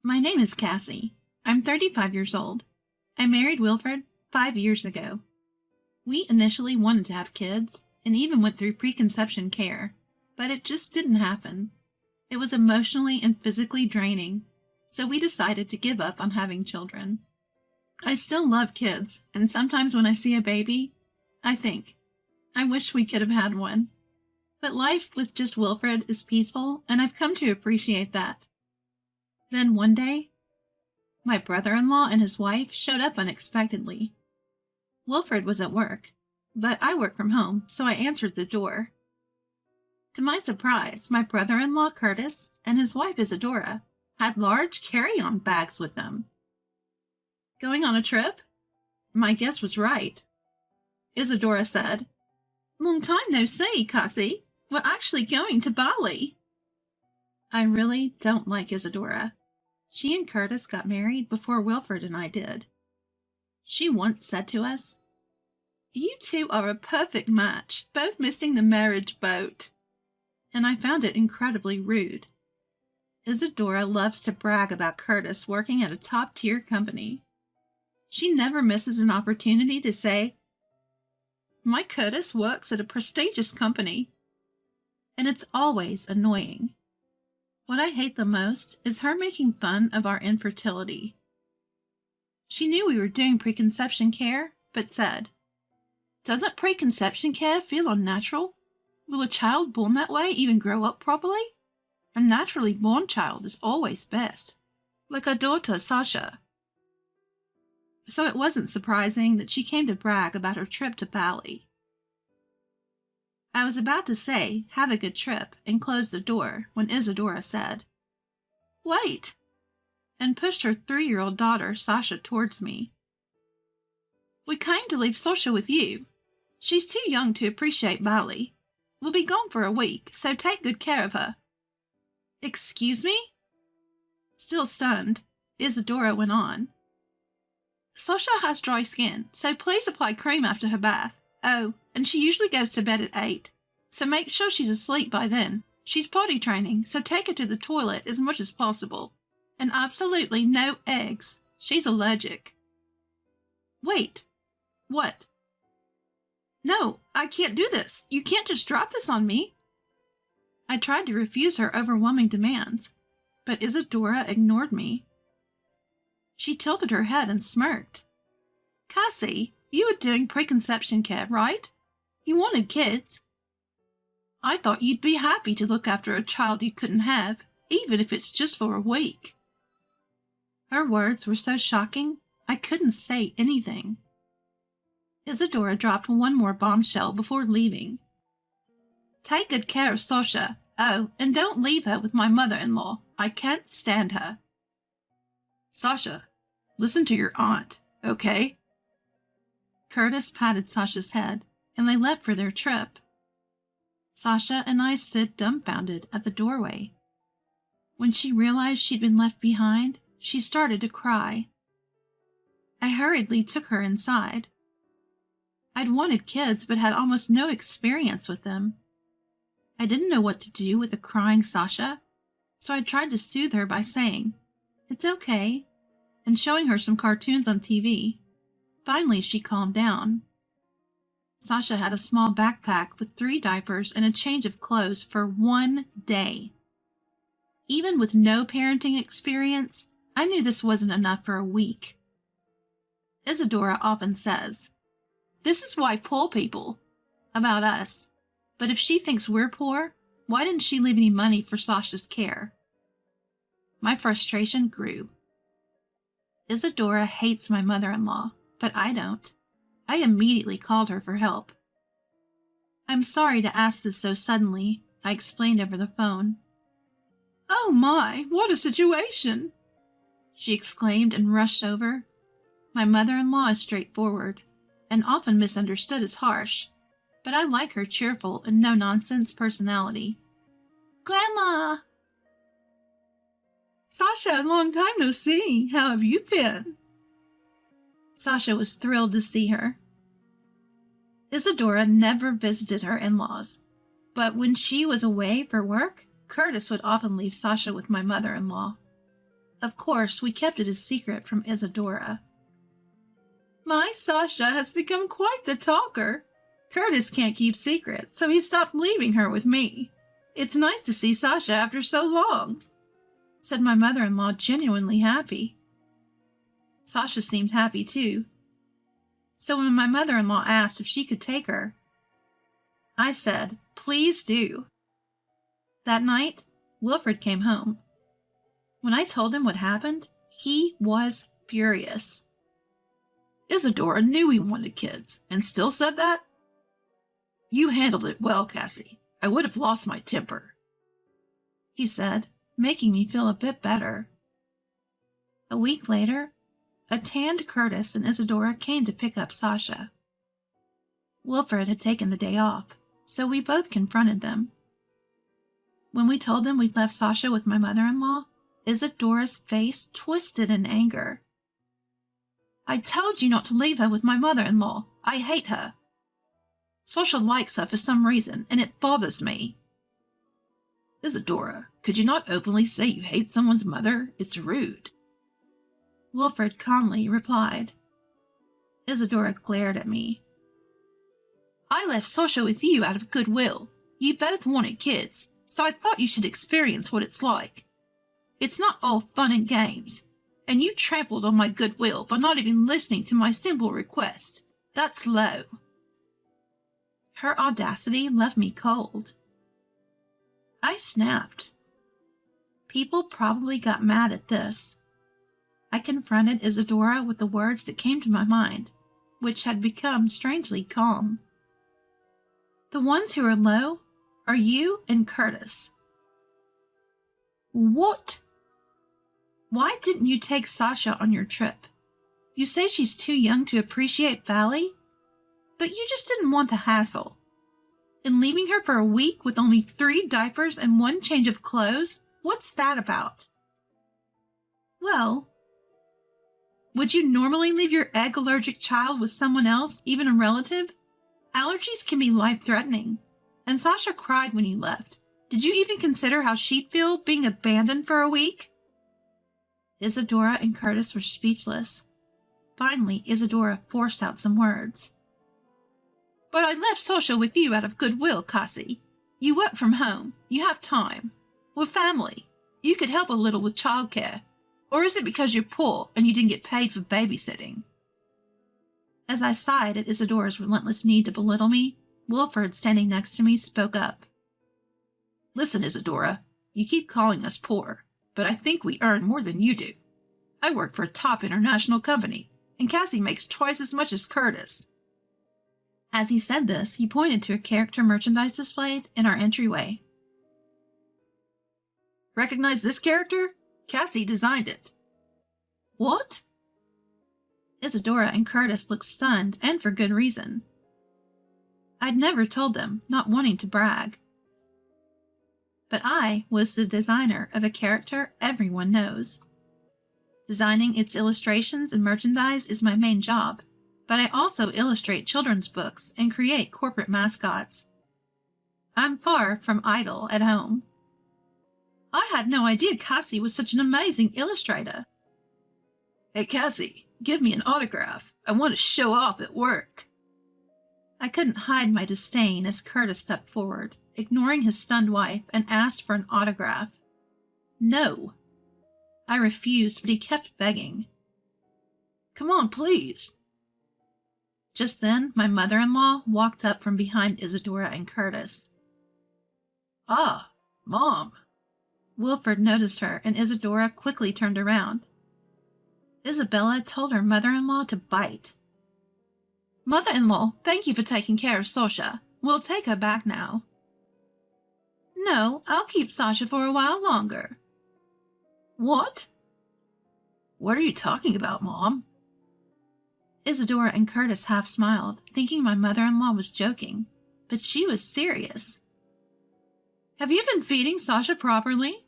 My name is Cassie. I'm 35 years old. I married Wilfred 5 years ago. We initially wanted to have kids and even went through preconception care, but it just didn't happen. It was emotionally and physically draining, so we decided to give up on having children. I still love kids, and sometimes when I see a baby, I think, I wish we could have had one. But life with just Wilfred is peaceful, and I've come to appreciate that. Then one day, my brother-in-law and his wife showed up unexpectedly. Wilfred was at work, but I work from home, so I answered the door. To my surprise, my brother-in-law Curtis and his wife Isadora had large carry-on bags with them. Going on a trip? My guess was right. Isadora said, "Long time no see, Cassie. We're actually going to Bali." I really don't like Isadora. She and Curtis got married before Wilfred and I did. She once said to us, "You two are a perfect match, both missing the marriage boat." And I found it incredibly rude. Isadora loves to brag about Curtis working at a top-tier company. She never misses an opportunity to say, "My Curtis works at a prestigious company." And it's always annoying. What I hate the most is her making fun of our infertility. She knew we were doing preconception care, but said, "Doesn't preconception care feel unnatural? Will a child born that way even grow up properly? A naturally born child is always best, like our daughter Sasha." So it wasn't surprising that she came to brag about her trip to Bali. I was about to say, "Have a good trip," and close the door when Isadora said, "Wait," and pushed her 3-year-old daughter, Sasha, towards me. "We came to leave Sasha with you. She's too young to appreciate Bali. We'll be gone for a week, so take good care of her." "Excuse me?" Still stunned, Isadora went on. "Sasha has dry skin, so please apply cream after her bath. Oh, and she usually goes to bed at 8, so make sure she's asleep by then. She's potty training, so take her to the toilet as much as possible. And absolutely no eggs. She's allergic." "Wait. What?" "No, I can't do this. You can't just drop this on me." I tried to refuse her overwhelming demands, but Isadora ignored me. She tilted her head and smirked. "Cassie, you were doing preconception care, right? You wanted kids. I thought you'd be happy to look after a child you couldn't have, even if it's just for a week." Her words were so shocking, I couldn't say anything. Isadora dropped one more bombshell before leaving. "Take good care of Sasha. Oh, and don't leave her with my mother-in-law. I can't stand her." "Sasha, listen to your aunt, okay?" Curtis patted Sasha's head, and they left for their trip. Sasha and I stood dumbfounded at the doorway. When she realized she'd been left behind, she started to cry. I hurriedly took her inside. I'd wanted kids but had almost no experience with them. I didn't know what to do with a crying Sasha, so I tried to soothe her by saying, "It's okay," and showing her some cartoons on TV. Finally, she calmed down. Sasha had a small backpack with 3 diapers and a change of clothes for 1 day. Even with no parenting experience, I knew this wasn't enough for a week. Isadora often says, "This is why poor people," about us. But if she thinks we're poor, why didn't she leave any money for Sasha's care? My frustration grew. Isadora hates my mother-in-law, but I don't. I immediately called her for help. "I'm sorry to ask this so suddenly," I explained over the phone. "Oh my, what a situation!" she exclaimed and rushed over. My mother-in-law is straightforward, and often misunderstood as harsh, but I like her cheerful and no-nonsense personality. "Grandma!" "Sasha, long time no see. How have you been?" Sasha was thrilled to see her. Isadora never visited her in-laws, but when she was away for work, Curtis would often leave Sasha with my mother-in-law. Of course, we kept it a secret from Isadora. My Sasha has become quite the talker. Curtis can't keep secrets, so he stopped leaving her with me. It's nice to see Sasha after so long, said my mother-in-law, genuinely happy. Sasha seemed happy too. So when my mother-in-law asked if she could take her, I said, please do. That night, Wilfred came home. When I told him what happened, he was furious. Isadora knew we wanted kids, and still said that? You handled it well, Cassie. I would have lost my temper, he said, making me feel a bit better. A week later, a tanned Curtis and Isadora came to pick up Sasha. Wilfred had taken the day off, so we both confronted them. When we told them we'd left Sasha with my mother-in-law, Isadora's face twisted in anger. I told you not to leave her with my mother-in-law. I hate her. Sasha likes her for some reason, and it bothers me. Isadora, could you not openly say you hate someone's mother? It's rude. Wilfred calmly replied. Isadora glared at me. I left Sasha with you out of goodwill. You both wanted kids, so I thought you should experience what it's like. It's not all fun and games, and you trampled on my goodwill by not even listening to my simple request. That's low. Her audacity left me cold. I snapped. People probably got mad at this. I confronted Isadora with the words that came to my mind, which had become strangely calm. The ones who are low are you and Curtis. What? Why didn't you take Sasha on your trip? You say she's too young to appreciate Valley? But you just didn't want the hassle. And leaving her for a week with only 3 diapers and 1 change of clothes? What's that about? Well, would you normally leave your egg-allergic child with someone else, even a relative? Allergies can be life-threatening. And Sasha cried when you left. Did you even consider how she'd feel being abandoned for a week? Isadora and Curtis were speechless. Finally, Isadora forced out some words. But I left Sasha with you out of goodwill, Cassie. You work from home. You have time. We're family. You could help a little with childcare. Or is it because you're poor and you didn't get paid for babysitting? As I sighed at Isadora's relentless need to belittle me, Wilfred, standing next to me, spoke up. Listen, Isadora, you keep calling us poor, but I think we earn more than you do. I work for a top international company, and Cassie makes twice as much as Curtis. As he said this, he pointed to a character merchandise displayed in our entryway. Recognize this character? Cassie designed it. What? Isadora and Curtis looked stunned, and for good reason. I'd never told them, not wanting to brag. But I was the designer of a character everyone knows. Designing its illustrations and merchandise is my main job, but I also illustrate children's books and create corporate mascots. I'm far from idle at home. I had no idea Cassie was such an amazing illustrator. Hey, Cassie, give me an autograph. I want to show off at work. I couldn't hide my disdain as Curtis stepped forward, ignoring his stunned wife, and asked for an autograph. No. I refused, but he kept begging. Come on, please. Just then, my mother-in-law walked up from behind Isadora and Curtis. Ah, Mom. Wilfred noticed her, and Isadora quickly turned around. Isabella told her mother-in-law to bite. Mother-in-law, thank you for taking care of Sasha. We'll take her back now. No, I'll keep Sasha for a while longer. What? What are you talking about, Mom? Isadora and Curtis half smiled, thinking my mother-in-law was joking, but she was serious. Have you been feeding Sasha properly?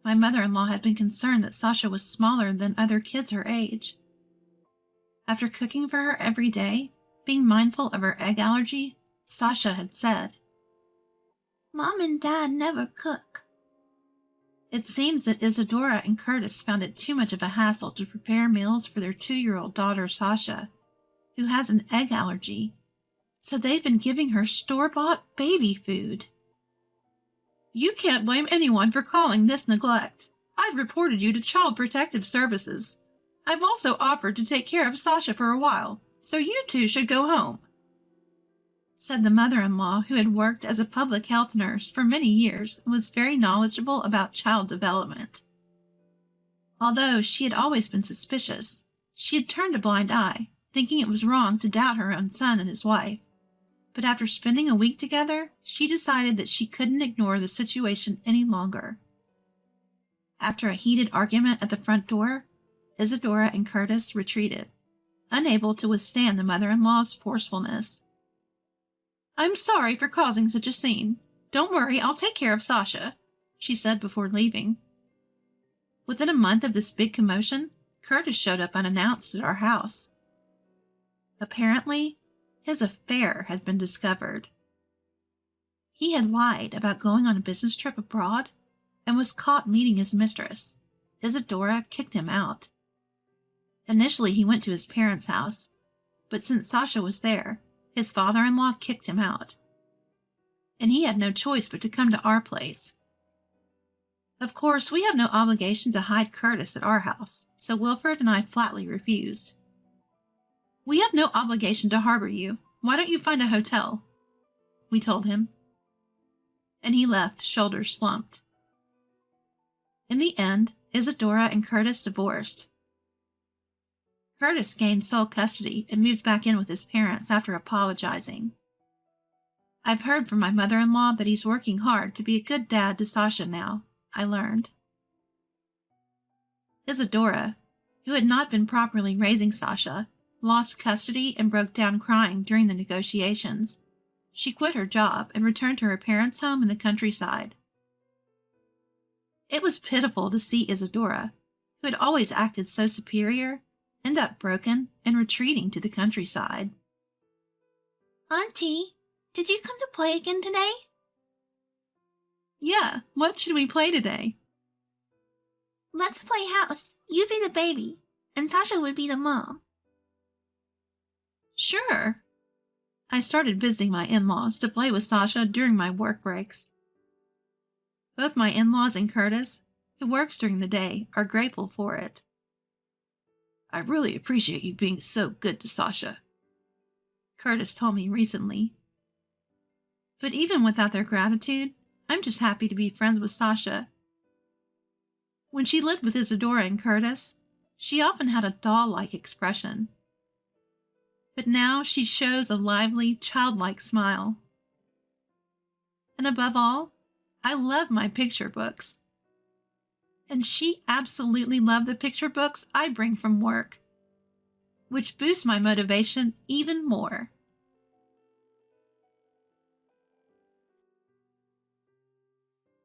My mother-in-law had been concerned that Sasha was smaller than other kids her age. After cooking for her every day, being mindful of her egg allergy, Sasha had said, Mom and Dad never cook. It seems that Isadora and Curtis found it too much of a hassle to prepare meals for their 2-year-old daughter, Sasha, who has an egg allergy, so they've been giving her store-bought baby food. You can't blame anyone for calling this neglect. I've reported you to Child Protective Services. I've also offered to take care of Sasha for a while, so you two should go home, said the mother-in-law, who had worked as a public health nurse for many years and was very knowledgeable about child development. Although she had always been suspicious, she had turned a blind eye, thinking it was wrong to doubt her own son and his wife. But after spending a week together, she decided that she couldn't ignore the situation any longer. After a heated argument at the front door, Isadora and Curtis retreated, unable to withstand the mother-in-law's forcefulness. I'm sorry for causing such a scene. Don't worry, I'll take care of Sasha, she said before leaving. Within a month of this big commotion, Curtis showed up unannounced at our house. Apparently, his affair had been discovered. He had lied about going on a business trip abroad and was caught meeting his mistress. Isadora kicked him out. Initially, he went to his parents' house, but since Sasha was there, his father-in-law kicked him out, and he had no choice but to come to our place. Of course, we have no obligation to hide Curtis at our house, so Wilfred and I flatly refused. We have no obligation to harbor you. Why don't you find a hotel? We told him. And he left, shoulders slumped. In the end, Isadora and Curtis divorced. Curtis gained sole custody and moved back in with his parents after apologizing. I've heard from my mother-in-law that he's working hard to be a good dad to Sasha now, I learned. Isadora, who had not been properly raising Sasha, lost custody and broke down crying during the negotiations. She quit her job and returned to her parents' home in the countryside. It was pitiful to see Isadora, who had always acted so superior, end up broken and retreating to the countryside. Auntie, did you come to play again today? Yeah, what should we play today? Let's play house. You be the baby, and Sasha would be the mom. Sure. I started visiting my in-laws to play with Sasha during my work breaks. Both my in-laws and Curtis, who works during the day, are grateful for it. I really appreciate you being so good to Sasha, Curtis told me recently. But even without their gratitude, I'm just happy to be friends with Sasha. When she lived with Isadora and Curtis, she often had a doll-like expression. But now she shows a lively, childlike smile. And above all, I love my picture books. And she absolutely loved the picture books I bring from work, which boosts my motivation even more.